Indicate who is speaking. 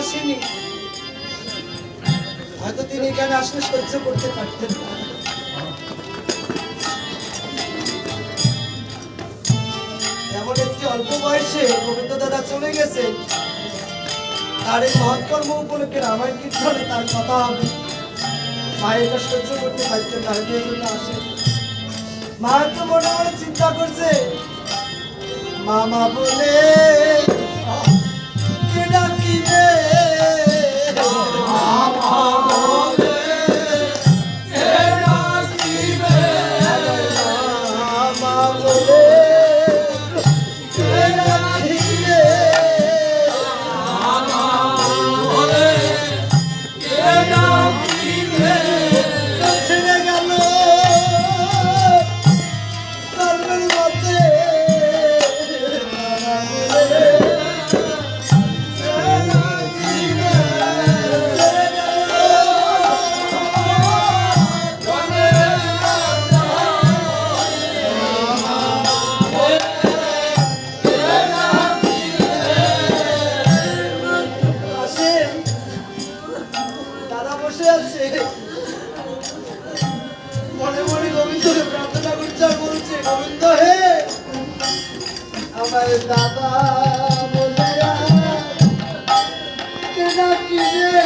Speaker 1: আসেনি, হয়তো তিনি এখানে আসলে সহ্য করতে পারতেন না। এমন একটি অল্প বয়সে গোবিন্দ দাদা চলে গেছে, তার এই মহৎকর্ম উপলক্ষে রামায়ণ কীর্তনে তার কথা হবে, মা এটা সহ্য করতে পারতেন না, এই জন্য আসে। মা তো মনে মনে চিন্তা করছে, মামা বলে কে ডাকিবে, মামা বলে কে ডাকিবে, মামা বলে কে ডাকিবে, মামা বলে কে ডাকিবে, ছেড়ে গেল কর্মের মধ্যে, মনে মনে গোবিন্দকে প্রার্থনা করছে আর বলছে, গোবিন্দ হে আমার দাদা বলে কে ডাকিবে,